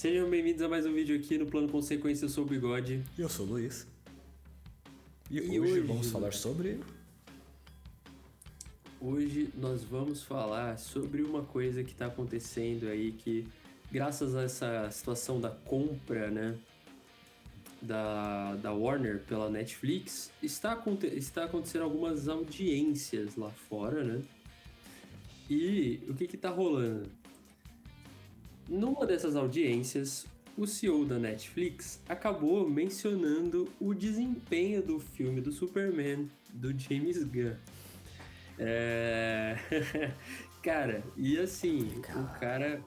Sejam bem-vindos a mais um vídeo aqui no Plano Consequência. Eu sou o Bigode. E eu sou o Luiz. E hoje vamos falar sobre... Hoje nós vamos falar sobre uma coisa que está acontecendo aí que, graças a essa situação da compra, né, da Warner pela Netflix, está acontecendo algumas audiências lá fora, né? E o que está rolando? Numa dessas audiências, o CEO da Netflix acabou mencionando o desempenho do filme do Superman, do James Gunn. Cara, e assim, o cara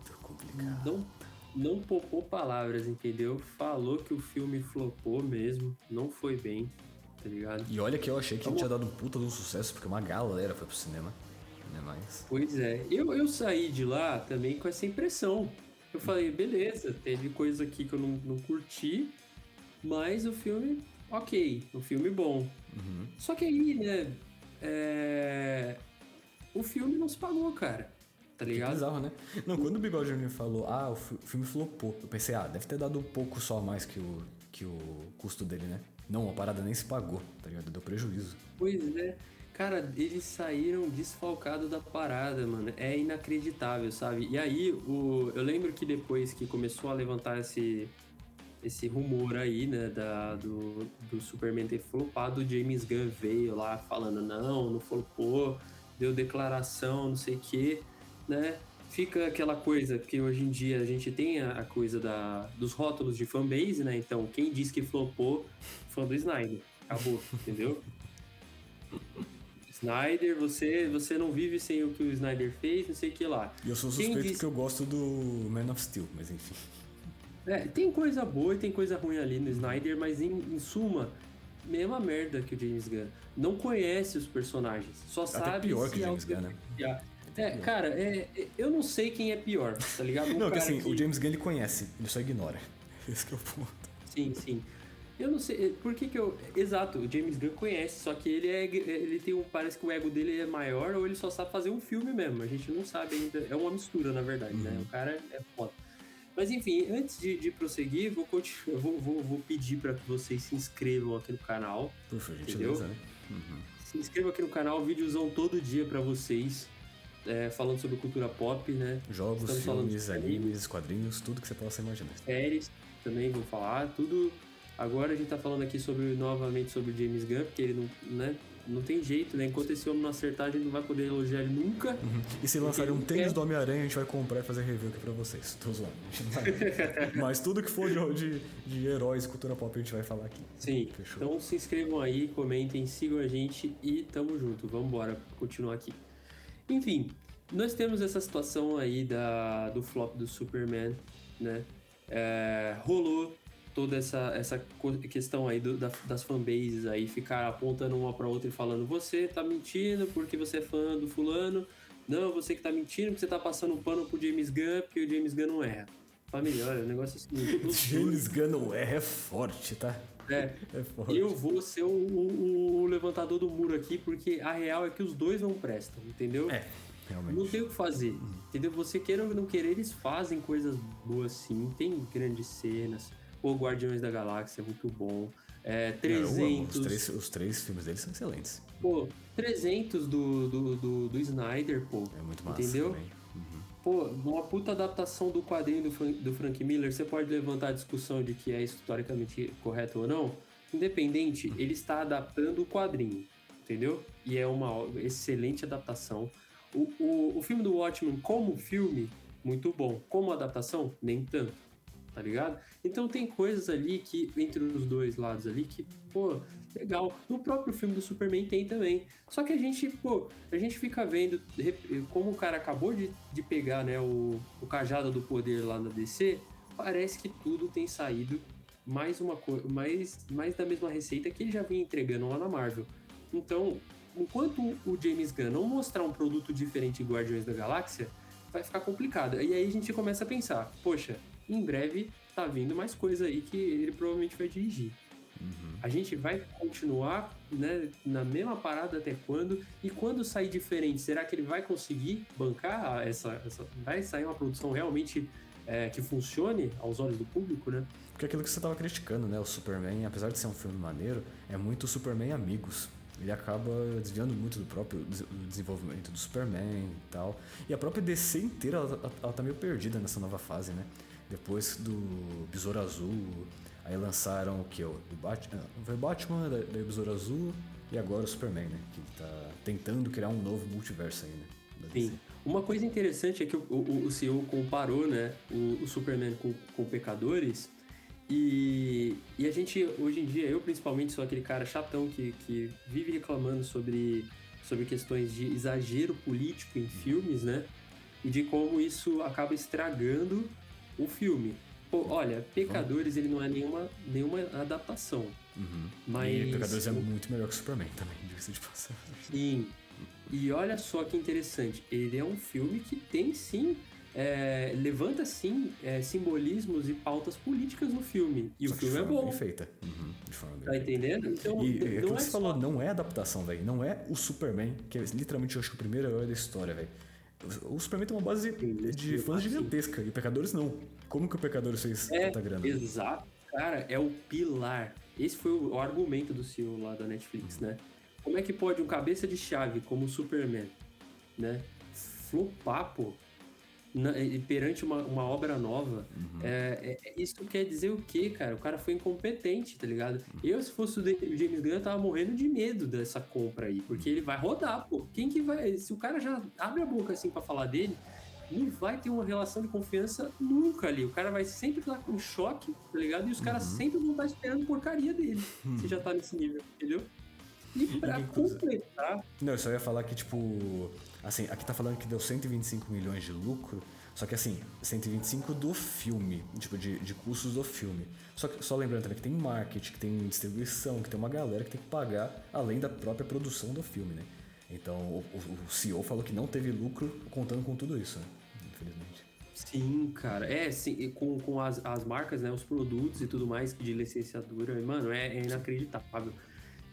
não poupou palavras, entendeu? Falou que o filme flopou mesmo, não foi bem, tá ligado? E olha que eu achei que tinha dado um puta de um sucesso, porque uma galera foi pro cinema, né, mas... Pois é, eu saí de lá também com essa impressão. Eu falei, beleza, teve coisa aqui que eu não curti, mas o filme, ok, um filme bom. Uhum. Só que aí, né, o filme não se pagou, cara, tá ligado? Que bizarro, né? Não, quando o Bigode me falou, o filme flopou, eu pensei, deve ter dado um pouco só a mais que o custo dele, né? Não, a parada nem se pagou, tá ligado? Deu prejuízo. Pois é. Cara, eles saíram desfalcados da parada, mano. É inacreditável, sabe? E aí, eu lembro que depois que começou a levantar esse rumor aí, né, do Superman ter flopado, o James Gunn veio lá falando, não flopou, deu declaração, não sei o quê, né? Fica aquela coisa que hoje em dia a gente tem a coisa dos rótulos de fanbase, né? Então, quem diz que flopou, fã do Snyder. Acabou, entendeu? Snyder, você não vive sem o que o Snyder fez, não sei o que lá. E eu sou suspeito porque eu gosto do Man of Steel, mas enfim. Tem coisa boa e tem coisa ruim ali no Snyder, mas em suma, mesma merda que o James Gunn. Não conhece os personagens, só Até sabe pior que o James Gunn, né? Cara, eu não sei quem é pior, tá ligado? Não, que assim, o James Gunn ele conhece, ele só ignora. Esse que é o ponto. Sim. Eu não sei, por que eu... Exato, o James Gunn conhece, só que ele tem parece que o ego dele é maior ou ele só sabe fazer um filme mesmo, a gente não sabe ainda, é uma mistura na verdade, né? O cara é foda. Mas enfim, antes de prosseguir, vou pedir para que vocês se inscrevam aqui no canal. Por favor, entendeu? Né? Uhum. Se inscrevam aqui no canal, vídeozão todo dia para vocês, falando sobre cultura pop, né? Jogos, filmes, animes, quadrinhos, tudo que você possa imaginar. Séries também vou falar, tudo. Agora a gente tá falando aqui novamente sobre o James Gunn, porque ele não tem jeito, né? Enquanto esse homem não acertar, a gente não vai poder elogiar ele nunca. Uhum. E se lançarem um tênis do Homem-Aranha, a gente vai comprar e fazer review aqui pra vocês. Tô zoando. Mas tudo que for de heróis e cultura pop a gente vai falar aqui. Sim. Fechou. Então se inscrevam aí, comentem, sigam a gente e tamo junto. Vambora continuar aqui. Enfim, nós temos essa situação aí do flop do Superman, né? Rolou toda essa questão aí das fanbases aí, ficar apontando uma pra outra e falando, você tá mentindo porque você é fã do fulano, não, você que tá mentindo porque você tá passando um pano pro James Gunn, porque o James Gunn não erra. Família, olha, o negócio é assim... James Gunn não erra, é forte, tá? É forte. Eu vou ser o levantador do muro aqui, porque a real é que os dois não prestam, entendeu? Realmente. Não tem o que fazer, entendeu? Você queira ou não querer, eles fazem coisas boas sim, tem grandes cenas. O Guardiões da Galáxia é muito bom. 300... Os três filmes deles são excelentes. 300 do Snyder, É muito massa. Entendeu? Também. Uhum. Uma puta adaptação do quadrinho do Frank Miller. Você pode levantar a discussão de que é historicamente correto ou não. Independente, ele está adaptando o quadrinho, entendeu? E é uma excelente adaptação. O filme do Watchmen como filme, muito bom. Como adaptação, nem tanto. Tá ligado? Então tem coisas ali que, entre os dois lados ali, que, legal. No próprio filme do Superman tem também. Só que a gente fica vendo como o cara acabou de pegar, né, o cajado do poder lá na DC, parece que tudo tem saído mais da mesma receita que ele já vinha entregando lá na Marvel. Então, enquanto o James Gunn não mostrar um produto diferente de Guardiões da Galáxia, vai ficar complicado. E aí a gente começa a pensar, poxa, em breve tá vindo mais coisa aí que ele provavelmente vai dirigir. Uhum. A gente vai continuar, né, na mesma parada até quando? E quando sair diferente, será que ele vai conseguir bancar vai sair uma produção realmente que funcione aos olhos do público, né? Porque aquilo que você tava criticando, né? O Superman, apesar de ser um filme maneiro, é muito Superman amigos. Ele acaba desviando muito do próprio desenvolvimento do Superman e tal. E a própria DC inteira, ela tá meio perdida nessa nova fase, né? Depois do Besouro Azul, aí lançaram o que? O Batman, foi Batman, daí o Besouro Azul e agora o Superman, né? Que tá tentando criar um novo multiverso aí, né? Sim. Uma coisa interessante é que o CEO comparou, né, o Superman com pecadores. E a gente, hoje em dia, eu principalmente sou aquele cara chatão que vive reclamando sobre questões de exagero político em filmes, né? E de como isso acaba estragando o filme. Pô, olha, Pecadores, ele não é nenhuma adaptação. Mas... E Pecadores é muito melhor que o Superman também, diga-se de passagem. Sim. E olha só que interessante, ele é um filme que tem sim... levanta sim simbolismos e pautas políticas no filme. E Só o filme é bom. Bem feita. De forma bem Tá feita. entendendo? Então, E não aquilo que é você só... falou, não é adaptação, velho. Não é o Superman, que é literalmente, eu acho que o primeiro herói da história, velho. O Superman tem uma base de fãs gigantesca, e o Pecadores não. Como que o Pecadores fez tanta grana? Exato. Cara, é o pilar. Esse foi o argumento do CEO lá da Netflix, né? Como é que pode um cabeça de chave como o Superman, né, flopar, pô, perante uma obra nova? Isso quer dizer o quê, cara? O cara foi incompetente, tá ligado? Eu, se fosse o James Gunn, eu tava morrendo de medo dessa compra aí, porque ele vai rodar, pô. Quem que vai... Se o cara já abre a boca assim pra falar dele, não vai ter uma relação de confiança nunca ali. O cara vai sempre estar com choque, tá ligado? E os caras sempre vão estar esperando porcaria dele, se já tá nesse nível, entendeu? E pra completar... Não, eu só ia falar que, tipo... Assim, aqui tá falando que deu 125 milhões de lucro, só que assim, 125 do filme, tipo, de custos do filme. Só lembrando também que tem marketing, que tem distribuição, que tem uma galera que tem que pagar, além da própria produção do filme, né? Então, o CEO falou que não teve lucro contando com tudo isso, né? Infelizmente. Sim, cara. Sim, com as marcas, né? Os produtos e tudo mais de licenciadora, mano, é inacreditável.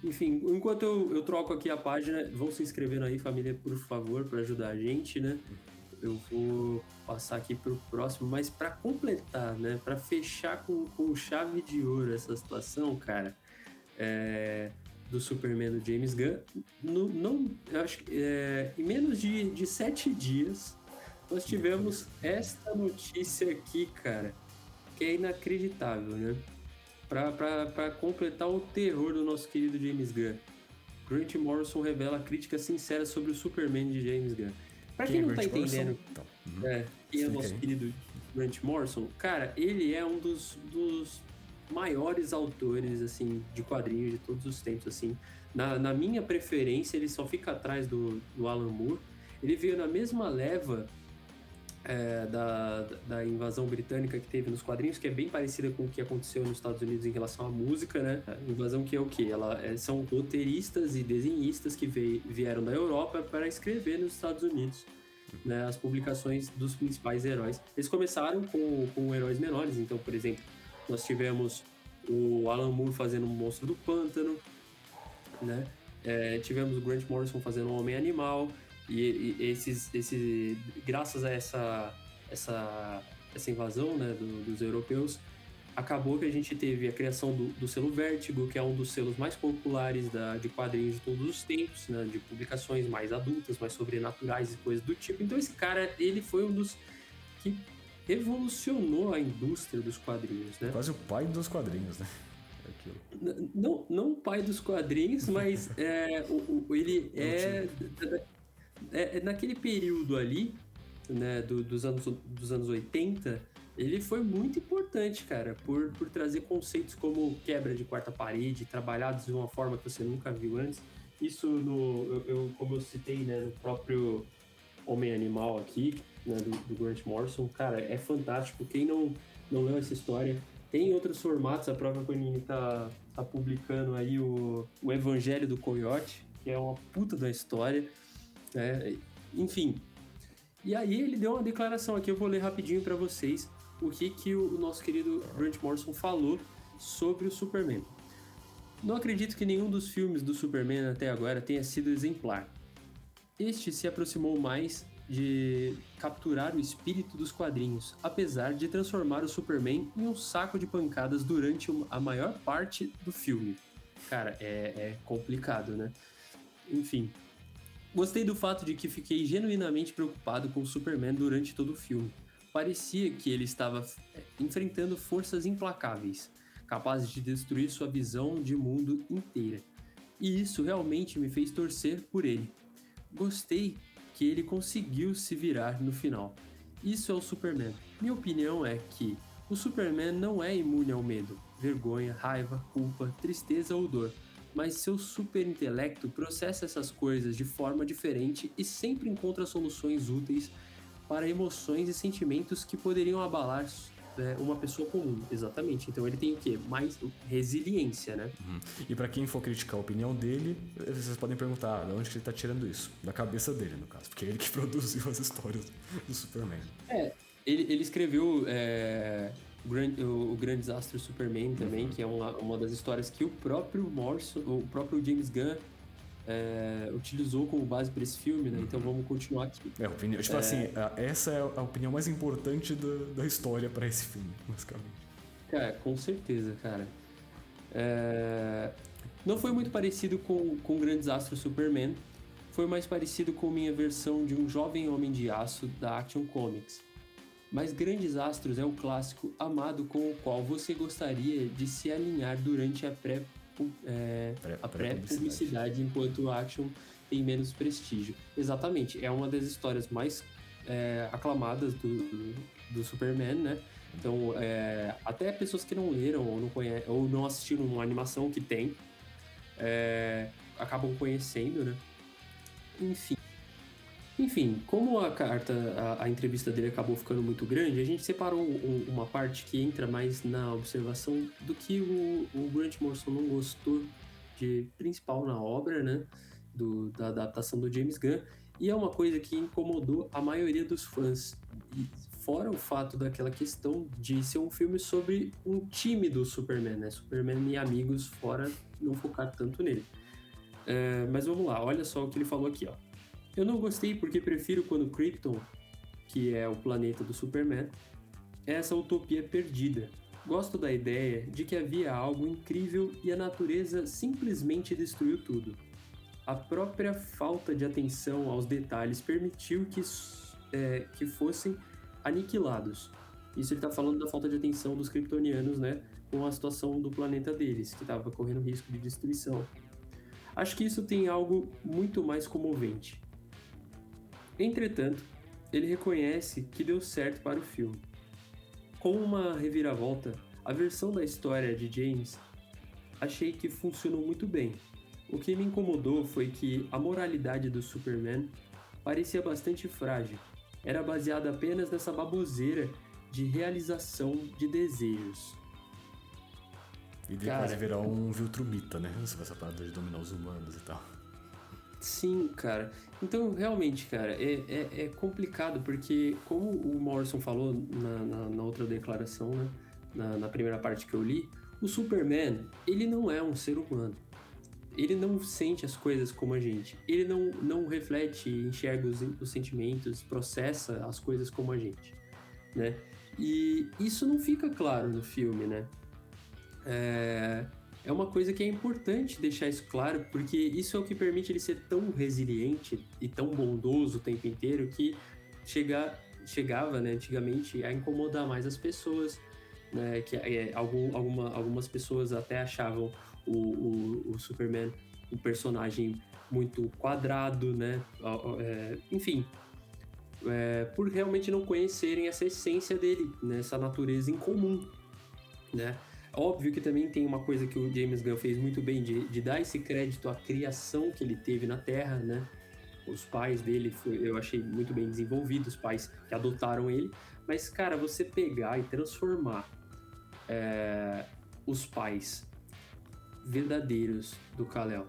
Enfim, enquanto eu troco aqui a página, vão se inscrevendo aí, família, por favor, para ajudar a gente, né? Eu vou passar aqui pro próximo, mas para completar, né? Para fechar com chave de ouro essa situação, cara, do Superman do James Gunn, eu acho que em menos de 7 dias nós tivemos esta notícia aqui, cara, que é inacreditável, né? Pra completar o terror do nosso querido James Gunn, Grant Morrison revela críticas sinceras sobre o Superman de James Gunn. Pra quem não tá entendendo, quem é o nosso querido Grant Morrison, cara, ele é um dos maiores autores, assim, de quadrinhos de todos os tempos, assim. Na minha preferência, ele só fica atrás do Alan Moore. Ele veio na mesma leva da invasão britânica que teve nos quadrinhos, que é bem parecida com o que aconteceu nos Estados Unidos em relação à música, né? A invasão que é o quê? São roteiristas e desenhistas que vieram da Europa para escrever nos Estados Unidos, né, as publicações dos principais heróis. Eles começaram com heróis menores, então, por exemplo, nós tivemos o Alan Moore fazendo o Monstro do Pântano, né? Tivemos o Grant Morrison fazendo o Homem-Animal, e graças a essa invasão, né, dos europeus, acabou que a gente teve a criação do selo Vértigo, que é um dos selos mais populares de quadrinhos de todos os tempos, né, de publicações mais adultas, mais sobrenaturais e coisas do tipo. Então esse cara, ele foi um dos que revolucionou a indústria dos quadrinhos, né? Quase o pai dos quadrinhos, né? Não o pai dos quadrinhos, mas ele naquele período ali, né, dos anos 80, ele foi muito importante, cara, por trazer conceitos como quebra de quarta parede, trabalhados de uma forma que você nunca viu antes. Isso, como eu citei, né, no próprio Homem-Animal aqui, né, do Grant Morrison, cara, é fantástico. Quem não leu essa história, tem outros formatos, a própria Panini tá publicando aí o Evangelho do Coiote, que é uma puta da história, né? Enfim. E aí ele deu uma declaração aqui, eu vou ler rapidinho para vocês o que o nosso querido Grant Morrison falou sobre o Superman. Não acredito que nenhum dos filmes do Superman até agora tenha sido exemplar. Este se aproximou mais de capturar o espírito dos quadrinhos, apesar de transformar o Superman em um saco de pancadas durante a maior parte do filme. Cara, é complicado, né? Enfim, gostei do fato de que fiquei genuinamente preocupado com o Superman durante todo o filme. Parecia que ele estava enfrentando forças implacáveis, capazes de destruir sua visão de mundo inteira. E isso realmente me fez torcer por ele. Gostei que ele conseguiu se virar no final. Isso é o Superman. Minha opinião é que o Superman não é imune ao medo, vergonha, raiva, culpa, tristeza ou dor, mas seu superintelecto processa essas coisas de forma diferente e sempre encontra soluções úteis para emoções e sentimentos que poderiam abalar uma pessoa comum. Exatamente. Então ele tem o quê? Mais resiliência, né? E pra quem for criticar a opinião dele, vocês podem perguntar de onde que ele tá tirando isso. Da cabeça dele, no caso. Porque é ele que produziu as histórias do Superman. Ele escreveu o Grande Desastre Superman também, que é uma das histórias que o próprio Morrison, o próprio James Gunn utilizou como base para esse filme, né? Então vamos continuar aqui. Essa é a opinião mais importante da história para esse filme, basicamente. Cara, com certeza, cara. Não foi muito parecido com o Grande Desastre Superman, foi mais parecido com minha versão de um jovem homem de aço da Action Comics. Mas Grandes Astros é o clássico amado com o qual você gostaria de se alinhar durante a pré-publicidade, enquanto a Action tem menos prestígio. Exatamente, é uma das histórias mais aclamadas do Superman, né? Então, até pessoas que não leram ou não conhecem, ou não assistiram uma animação que tem, acabam conhecendo, né? Enfim, como a entrevista dele acabou ficando muito grande, a gente separou uma parte que entra mais na observação do que o Grant Morrison não gostou de principal na obra, né? Da adaptação do James Gunn, e é uma coisa que incomodou a maioria dos fãs. E fora o fato daquela questão de ser um filme sobre um time do Superman, né? Superman e amigos, fora não focar tanto nele. Mas vamos lá, olha só o que ele falou aqui, ó. Eu não gostei porque prefiro quando Krypton, que é o planeta do Superman, é essa utopia perdida. Gosto da ideia de que havia algo incrível e a natureza simplesmente destruiu tudo. A própria falta de atenção aos detalhes permitiu que fossem aniquilados. Isso ele está falando da falta de atenção dos kryptonianos, né, com a situação do planeta deles, que estava correndo risco de destruição. Acho que isso tem algo muito mais comovente. Entretanto, ele reconhece que deu certo para o filme. Com uma reviravolta, a versão da história de James achei que funcionou muito bem. O que me incomodou foi que a moralidade do Superman parecia bastante frágil. Era baseada apenas nessa baboseira de realização de desejos. E depois virar um Viltrumita, né? Essa parada de dominar os humanos e tal. Sim, cara. Então, realmente, cara, é complicado, porque como o Morrison falou na outra declaração, né? Na primeira parte que eu li, o Superman, ele não é um ser humano. Ele não sente as coisas como a gente. Ele não reflete, enxerga os sentimentos, processa as coisas como a gente, né? E isso não fica claro no filme, né? É uma coisa que é importante deixar isso claro, porque isso é o que permite ele ser tão resiliente e tão bondoso o tempo inteiro que chegava, né, antigamente a incomodar mais as pessoas, né, que algumas pessoas até achavam o Superman um personagem muito quadrado, né, enfim, por realmente não conhecerem essa essência dele, né, essa natureza incomum, né. Óbvio que também tem uma coisa que o James Gunn fez muito bem de dar esse crédito à criação que ele teve na Terra, né? Os pais dele, eu achei muito bem desenvolvido, os pais que adotaram ele. Mas, cara, você pegar e transformar os pais verdadeiros do Kal-El,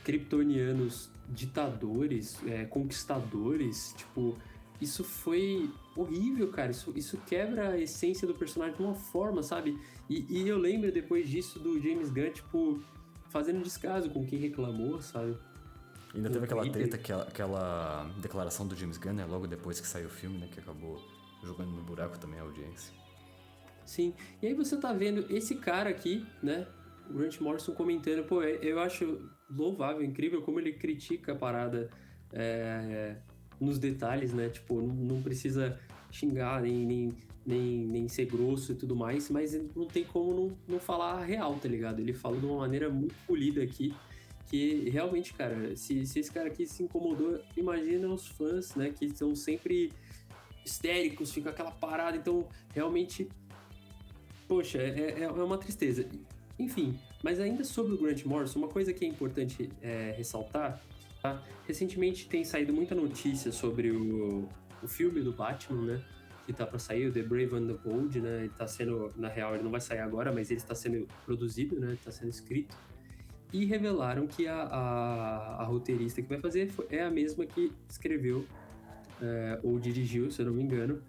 kryptonianos ditadores, conquistadores, tipo... Isso foi horrível, cara. Isso quebra a essência do personagem de uma forma, sabe? E eu lembro depois disso do James Gunn, tipo, fazendo descaso com quem reclamou, sabe? Ainda teve aquela Twitter. treta, aquela declaração do James Gunn, né? Logo depois que saiu o filme, né? Que acabou jogando no buraco também a audiência. Sim. E aí você tá vendo esse cara aqui, né? O Grant Morrison comentando, pô, eu acho louvável, incrível como ele critica a parada nos detalhes, né? Tipo, não precisa xingar, nem ser grosso e tudo mais, mas não tem como não falar a real, tá ligado? Ele fala de uma maneira muito polida aqui, que realmente, cara, se esse cara aqui se incomodou, imagina os fãs, né? Que são sempre histéricos, fica aquela parada, então realmente, poxa, é uma tristeza. Enfim, mas ainda sobre o Grant Morrison, uma coisa que é importante ressaltar, tá? Recentemente tem saído muita notícia sobre o filme do Batman, né? Que tá pra sair, o The Brave and the Bold, né? Ele tá sendo, na real, ele não vai sair agora, mas ele está sendo produzido, né? Tá sendo escrito. E revelaram que a roteirista que vai fazer é a mesma que escreveu ou dirigiu, se eu não me engano,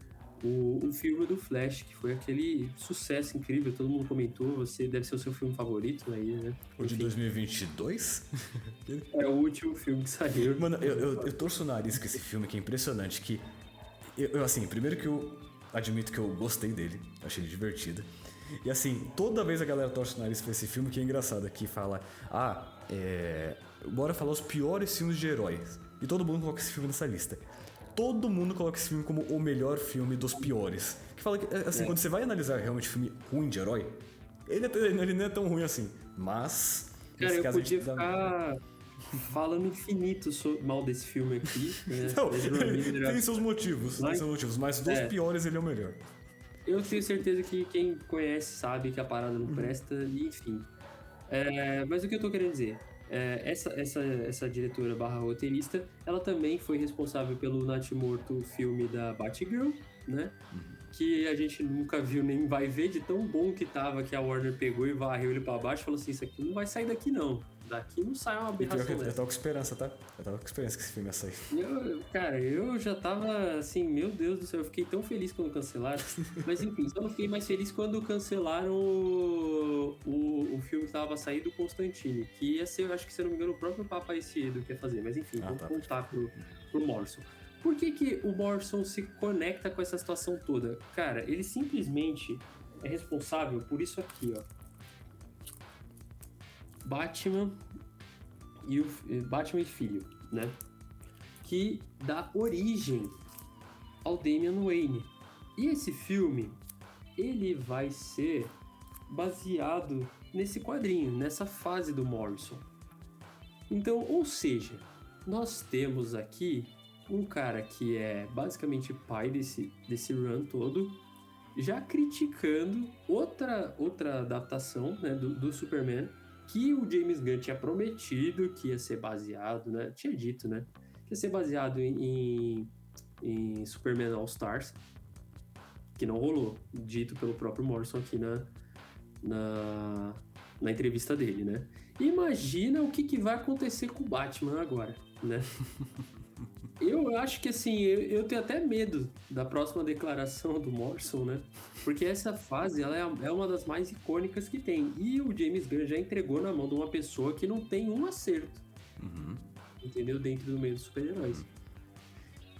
o filme do Flash, que foi aquele sucesso incrível, todo mundo comentou, você deve ser o seu filme favorito aí, né? O de 2022? É o último filme que saiu. Mano, eu torço o nariz com esse filme, que é impressionante, que... Eu, assim, primeiro que eu admito que eu gostei dele, achei ele divertido. E assim, toda vez a galera torce o nariz pra esse filme, que é engraçado, que fala... bora falar os piores filmes de heróis. E todo mundo coloca esse filme nessa lista. Todo mundo coloca esse filme como o melhor filme dos piores. Que fala que, assim, quando você vai analisar realmente filme ruim de herói, ele não é tão ruim assim. Mas... Cara, eu podia ficar falando infinito mal desse filme aqui. Né? Não, tem seus motivos, mas dos piores ele é o melhor. Eu tenho certeza que quem conhece sabe que a parada não presta, e enfim. Mas o que eu tô querendo dizer? Essa diretora / roteirista, ela também foi responsável pelo natimorto filme da Batgirl, né? Que a gente nunca viu nem vai ver, de tão bom que tava, que a Warner pegou e varreu ele pra baixo e falou assim, isso aqui não vai sair daqui não. Daqui não sai uma aberração dessa. Eu tava com esperança, tá? Eu tava com esperança que esse filme ia sair. Cara, eu já tava assim, meu Deus do céu, eu fiquei tão feliz quando cancelaram. Mas enfim, só não fiquei mais feliz quando cancelaram o filme que tava pra sair do Constantine. Que ia ser, eu acho que se eu não me engano, o próprio Papa Edo que ia fazer. Mas enfim, vamos contar pro Morrison. Por que o Morrison se conecta com essa situação toda? Cara, ele simplesmente é responsável por isso aqui, ó. Batman e Filho, né? Que dá origem ao Damian Wayne. E esse filme, ele vai ser baseado nesse quadrinho, nessa fase do Morrison. Então, ou seja, nós temos aqui um cara que é basicamente pai desse run todo, já criticando outra adaptação, né, do Superman, que o James Gunn tinha prometido que ia ser baseado, né? Tinha dito, né? Que ia ser baseado em Superman All Stars, que não rolou, dito pelo próprio Morrison aqui na entrevista dele, né? Imagina o que vai acontecer com o Batman agora, né? Eu acho que, assim, eu tenho até medo da próxima declaração do Morrison, né? Porque essa fase, ela é uma das mais icônicas que tem. E o James Gunn já entregou na mão de uma pessoa que não tem um acerto. Entendeu? Dentro do meio dos super-heróis.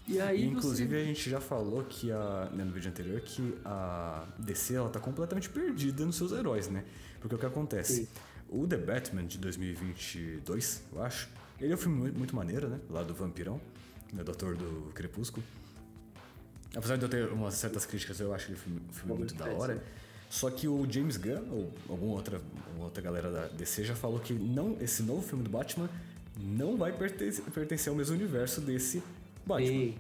E aí inclusive, a gente já falou que no vídeo anterior que a DC, ela tá completamente perdida nos seus heróis, né? Porque o que acontece? Sim. O The Batman de 2022, eu acho, ele é um filme muito maneiro, né? Lá do Vampirão. Meu Doutor do Crepúsculo. Apesar de eu ter umas certas críticas, eu acho ele um filme muito da hora. Só que o James Gunn, ou alguma outra galera da DC, já falou que esse novo filme do Batman não vai pertencer ao mesmo universo desse Batman. Sim.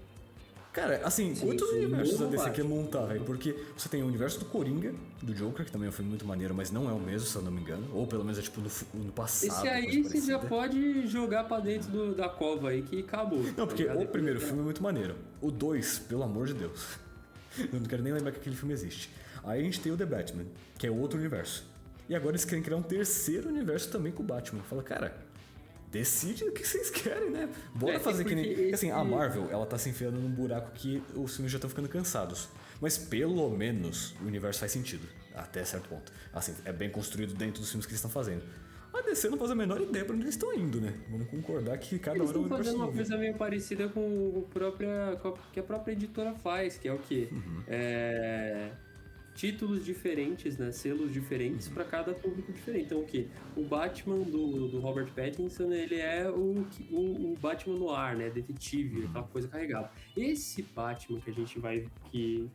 Cara, assim, quantos universos a DC quer montar, velho? Porque você tem o universo do Coringa, do Joker, que também é um filme muito maneiro, mas não é o mesmo, se eu não me engano. Ou pelo menos é tipo no passado. Esse aí você já pode jogar pra dentro da cova aí que acabou. Não, porque o primeiro filme é muito maneiro. O 2, pelo amor de Deus. Eu não quero nem lembrar que aquele filme existe. Aí a gente tem o The Batman, que é outro universo. E agora eles querem criar um terceiro universo também com o Batman. Fala, cara, decide o que vocês querem, né? Bora fazer que nem... Assim, a Marvel, ela tá se enfiando num buraco que os filmes já estão ficando cansados. Mas pelo menos o universo faz sentido. Até certo ponto. Assim, é bem construído dentro dos filmes que eles estão fazendo. A DC não faz a menor ideia pra onde eles estão indo, né? Vamos concordar que cada Eles hora é um estão universo fazendo uma novo. coisa meio parecida com que a própria editora faz, que é o quê? Títulos diferentes, né? Selos diferentes para cada público diferente. Então, o quê? O Batman do Robert Pattinson, ele é o Batman no ar, né? Detetive, aquela coisa carregada. Esse Batman que a gente vai... que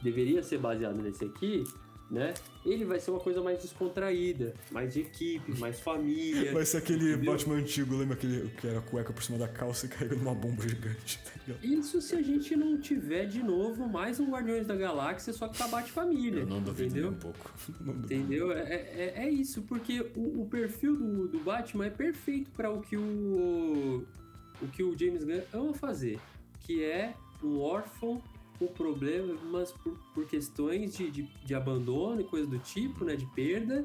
deveria ser baseado nesse aqui, né? Ele vai ser uma coisa mais descontraída, mais de equipe, mais família. Vai ser aquele entendeu? Batman antigo, lembra aquele que era cueca por cima da calça e carregando uma bomba gigante, tá ligado? Isso se a gente não tiver de novo mais um Guardiões da Galáxia, só que pra Bate-Família. Eu não duvido entendeu? nem um pouco. Não duvido. Entendeu? É isso, porque o perfil do Batman é perfeito para o que o James Gunn ama fazer, que é um órfão com problemas por questões de abandono e coisa do tipo, né? De perda.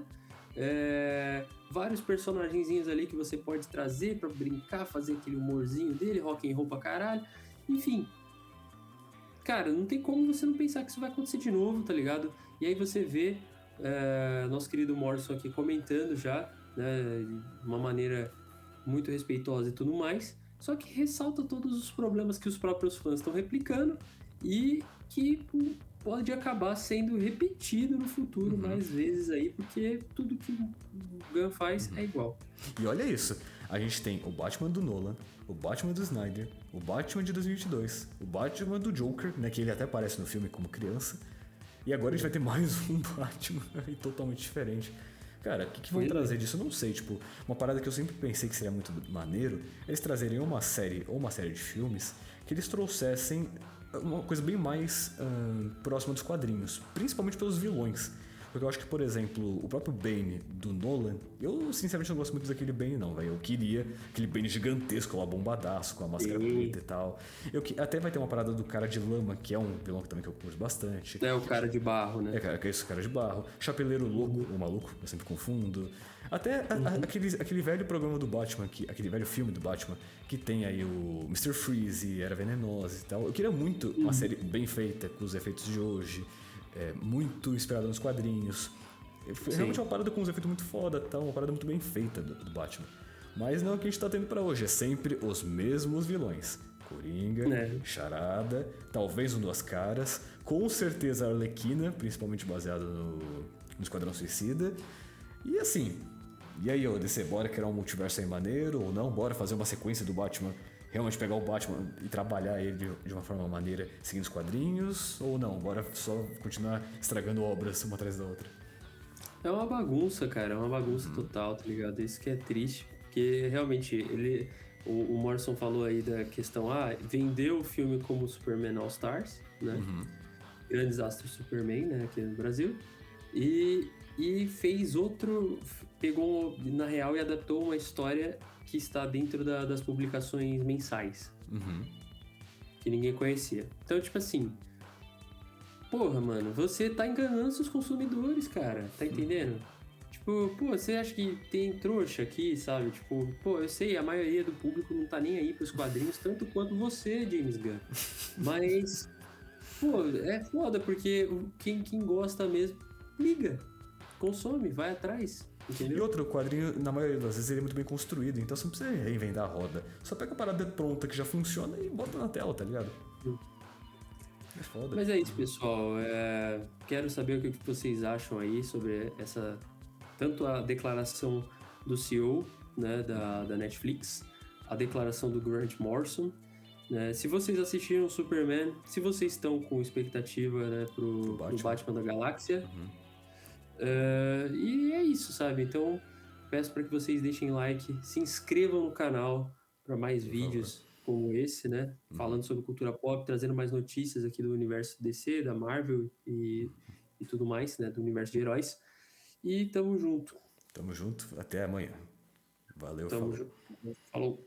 Vários personagenzinhos ali que você pode trazer pra brincar, fazer aquele humorzinho dele, rock and roll pra caralho. Enfim, cara, não tem como você não pensar que isso vai acontecer de novo, tá ligado? E aí você vê nosso querido Morrison aqui comentando já, né, de uma maneira muito respeitosa e tudo mais, só que ressalta todos os problemas que os próprios fãs estão replicando e que pode acabar sendo repetido no futuro mais vezes aí, porque tudo que o Gunn faz é igual. E olha isso, a gente tem o Batman do Nolan, o Batman do Snyder, o Batman de 2022, o Batman do Joker, né, que ele até aparece no filme como criança, e agora a gente vai ter mais um Batman totalmente diferente. Cara, o que vão trazer disso? Eu não sei, tipo, uma parada que eu sempre pensei que seria muito maneiro, eles trazeriam uma série ou uma série de filmes que eles trouxessem uma coisa bem mais próxima dos quadrinhos, principalmente pelos vilões. Porque eu acho que, por exemplo, o próprio Bane do Nolan, eu sinceramente não gosto muito daquele Bane não, velho. Eu queria aquele Bane gigantesco, lá bombadaço, com a máscara preta e tal. Até vai ter uma parada do cara de lama, que é um vilão também que eu curto bastante. É o cara de barro, né? É esse cara de barro. Chapeleiro louco, ou maluco, eu sempre confundo. Até aquele velho programa do Batman, aquele velho filme do Batman, que tem aí o Mr. Freeze, Era Venenosa e tal. Eu queria muito uma série bem feita, com os efeitos de hoje, muito inspirada nos quadrinhos. Foi realmente uma parada com uns efeitos muito foda, tal, uma parada muito bem feita do Batman. Mas não é o que a gente tá tendo pra hoje, é sempre os mesmos vilões. Coringa, Charada, talvez o Duas Caras, com certeza a Arlequina, principalmente baseado no Esquadrão Suicida. E assim, e aí, DC, bora criar um multiverso aí maneiro ou não? Bora fazer uma sequência do Batman, realmente pegar o Batman e trabalhar ele de uma forma maneira seguindo os quadrinhos? Ou não? Bora só continuar estragando obras uma atrás da outra? É uma bagunça, cara, é uma bagunça total, tá ligado? Isso que é triste, porque realmente o Morrison falou aí da questão, vendeu o filme como Superman All Stars, né? Grandes Astros Superman, né, aqui no Brasil, e fez pegou na real e adaptou uma história que está dentro das publicações mensais, que ninguém conhecia. Então, tipo assim, porra, mano, você tá enganando seus consumidores, cara, tá entendendo? Tipo, você acha que tem trouxa aqui, sabe? Tipo, eu sei, a maioria do público não tá nem aí pros quadrinhos, tanto quanto você, James Gunn. Mas, é foda, porque quem gosta mesmo, liga, consome, vai atrás, entendeu? E outro, o quadrinho, na maioria das vezes, ele é muito bem construído, então você não precisa reinventar a roda. Só pega a parada pronta que já funciona e bota na tela, tá ligado? É foda. Mas é isso, pessoal. Quero saber o que vocês acham aí sobre tanto a declaração do CEO, né, da Netflix, a declaração do Grant Morrison, né? Se vocês assistiram Superman, se vocês estão com expectativa, né, pro Batman da Galáxia. E é isso, sabe? Então, peço para que vocês deixem like, se inscrevam no canal para mais vídeos como esse, né? Falando sobre cultura pop, trazendo mais notícias aqui do universo DC, da Marvel e tudo mais, né? Do universo de heróis. E tamo junto. Tamo junto, até amanhã. Valeu, Tamo junto. Falou.